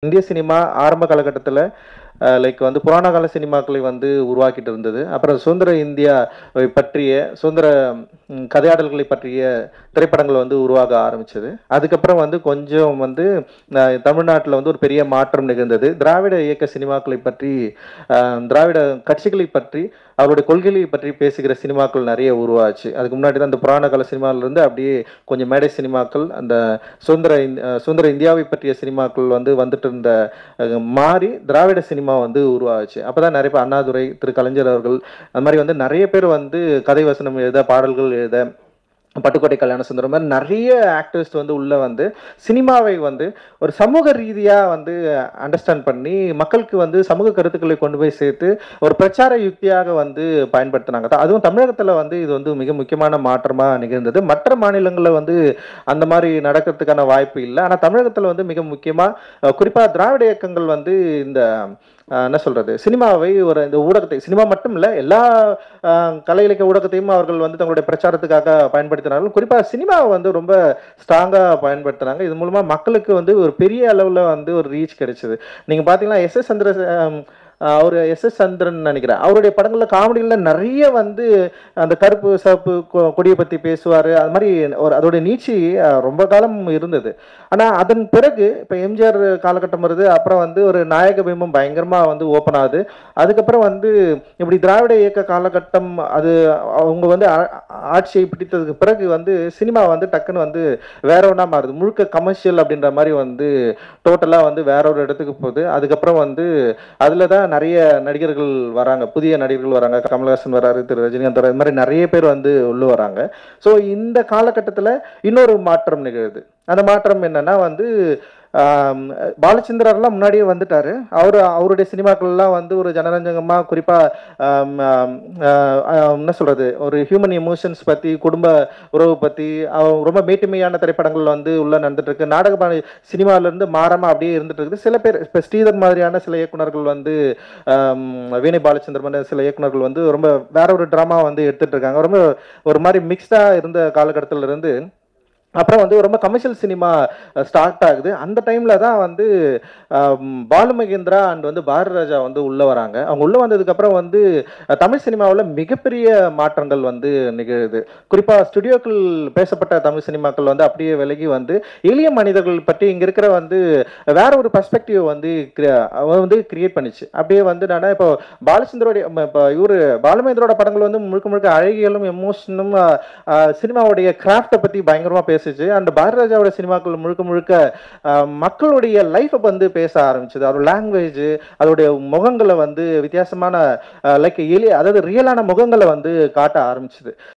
இந்திய சினிமா ஆரம்ப காலகட்டத்தில லைக் வந்து புராண கால சினிமாக்களை வந்து உருவாக்கிட்டு இருந்தது. அப்புறம் சுதந்திர இந்தியாவை பற்றிய சுதந்திர கதையாடல்களை பற்றிய திரைப்படங்கள் வந்து உருவாக ஆரம்பிச்சது. அதுக்கப்புறம் வந்து கொஞ்சம் வந்து தமிழ்நாட்டில வந்து ஒரு பெரிய மாற்றம் நிகழ்ந்தது. திராவிட இயக்க சினிமாக்களை பற்றி திராவிட கட்சிகளை பற்றி அவருடைய கொள்கைகளை பற்றி பேசுகிற சினிமாக்கள் நெறைய உருவாச்சு. அதுக்கு முன்னாடி தான் இந்த புராண கால சினிமாவிலிருந்து அப்படியே கொஞ்சம் மேடை சினிமாக்கள், அந்த சுதந்திர இந்தியாவை பற்றிய சினிமாக்கள் வந்து வந்துட்டு இருந்த மாறி திராவிட சினிமா வந்து உருவாச்சு. அப்பதான் நெறைய பேர் அண்ணாதுரை, திரு கலைஞர் அவர்கள் அந்த மாரி வந்து நெறைய பேர் வந்து கதை வசனம் எழுத, பாடல்கள் எழுத, பட்டுக்கோட்டை கல்யாணசுந்தரம் மாரி நெறைய ஆக்டர்ஸ் வந்து உள்ள வந்து சினிமாவை வந்து ஒரு சமூக ரீதியா வந்து அண்டர்ஸ்டாண்ட் பண்ணி மக்களுக்கு வந்து சமூக கருத்துக்களை கொண்டு போய் சேர்த்து ஒரு பிரச்சார யுக்தியாக வந்து பயன்படுத்தினாங்க. அதுவும் தமிழகத்துல வந்து இது வந்து மிக முக்கியமான மாற்றமா நிகழ்ந்தது. மற்ற மாநிலங்கள்ல வந்து அந்த மாரி நடக்கிறதுக்கான வாய்ப்பு இல்ல. ஆனா தமிழகத்துல வந்து மிக முக்கியமா குறிப்பா திராவிட இயக்கங்கள் வந்து இந்த என்ன சொல்றது, சினிமாவை ஒரு இந்த ஊடகத்தை சினிமா மட்டும் இல்ல, எல்லா கலை இலக்கிய ஊடகத்தையும் அவர்கள் வந்து தங்களுடைய பிரச்சாரத்துக்காக பயன்படுத்தினார்கள். குறிப்பா சினிமாவை வந்து ரொம்ப ஸ்ட்ராங்கா பயன்படுத்தினாங்க. இது மூலமா மக்களுக்கு வந்து ஒரு பெரிய அளவுல வந்து ஒரு ரீச் கிடைச்சது. நீங்க பாத்தீங்கன்னா எஸ்.எஸ். சந்திர அவரு எஸ்.எஸ். சந்திரன் நினைக்கிறேன். அவருடைய படங்கள்ல காமெடியில நெறைய வந்து அந்த கருப்பு, சிவப்பு கொடிய பத்தி பேசுவாரு. அது மாரி ஒரு அதோட நீட்சி ரொம்ப காலம் இருந்தது. ஆனா அதன் பிறகு இப்ப எம்ஜிஆர் காலகட்டம் வருது. அப்புறம் வந்து ஒரு நாயக பிம்பம் பயங்கரமா வந்து ஓப்பன் ஆகுது. அதுக்கப்புறம் வந்து இப்படி திராவிட இயக்க காலகட்டம் அது அவங்க வந்து ஆட்சியை பிடித்ததுக்கு பிறகு வந்து சினிமா வந்து டக்குன்னு வந்து வேற ஒண்ணா மாறுது. முழுக்க கமர்ஷியல் அப்படின்ற மாரி வந்து டோட்டலா வந்து வேற ஒரு இடத்துக்கு போகுது. அதுக்கப்புறம் வந்து அதுல தான் நெறைய நடிகர்கள் வராங்க. புதிய நடிகர்கள் வராங்க. கமலஹாசன் வராரு, திரு ரஜினிகாந்த் வராரு. இது மாரி நெறைய பேர் வந்து உள்ள வராங்க. ஸோ இந்த காலகட்டத்தில இன்னொரு மாற்றம் நிகழுது. அந்த மாற்றம் என்னன்னா வந்து பாலச்சந்தர்லாம் முன்னாடியே வந்துட்டாரு. அவருடைய சினிமாக்கள்லாம் வந்து ஒரு ஜனரஞ்சகமா குறிப்பா என்ன சொல்றது, ஒரு ஹியூமன் எமோஷன்ஸ் பத்தி, குடும்ப உறவு பத்தி ரொம்ப மேட்டுமையான திரைப்படங்கள் வந்து உள்ள நடந்துட்டு இருக்கு. நாடக சினிமால இருந்து மாறாம அப்படியே இருந்துட்டு இருக்குது. சில பேர் இப்ப ஸ்ரீதர் மாதிரியான சில இயக்குனர்கள் வந்து வீணை பாலச்சந்திரன் சில இயக்குனர்கள் வந்து ரொம்ப வேற ஒரு டிராமா வந்து எடுத்துட்டு இருக்காங்க. ரொம்ப ஒரு மாதிரி மிக்ஸ்டா இருந்த காலகட்டத்தில இருந்து அப்புறம் வந்து ரொம்ப கமர்ஷியல் சினிமா ஸ்டார்ட் ஆகுது. அந்த டைம்ல தான் வந்து பாலு மகேந்திரா அண்ட் வந்து பாரதி ராஜா வந்து உள்ள வராங்க. அவங்க உள்ள வந்ததுக்கு அப்புறம் வந்து தமிழ் சினிமாவில் மிகப்பெரிய மாற்றங்கள் வந்து நிகழுது. குறிப்பா ஸ்டுடியோக்கள் பேசப்பட்ட தமிழ் சினிமாக்கள் வந்து அப்படியே விலகி வந்து எளிய மனிதர்கள் பற்றி இங்க இருக்கிற வந்து வேற ஒரு பெர்ஸ்பெக்டிவ் வந்து கிரியேட் பண்ணிச்சு. அப்படியே வந்து நான் இப்போ பாலச்சந்தரோட இப்போ இவரு பாலுமகேந்திரோட படங்கள் வந்து முழுக்க முழுக்க அழகியலும் எமோஷனும் சினிமாவுடைய கிராஃப்டை பத்தி பயங்கரமா பேசுச்சு. அந்த பாரதிராஜாவோட சினிமாக்கள் முழுக்க முழுக்க மக்களுடைய லைஃபை வந்து பேச ஆரம்பிச்சது. அதோட லாங்குவேஜ், அதோடைய முகங்களை வந்து வித்தியாசமான லைக் அதாவது ரியலான முகங்களை வந்து காட்ட ஆரம்பிச்சது.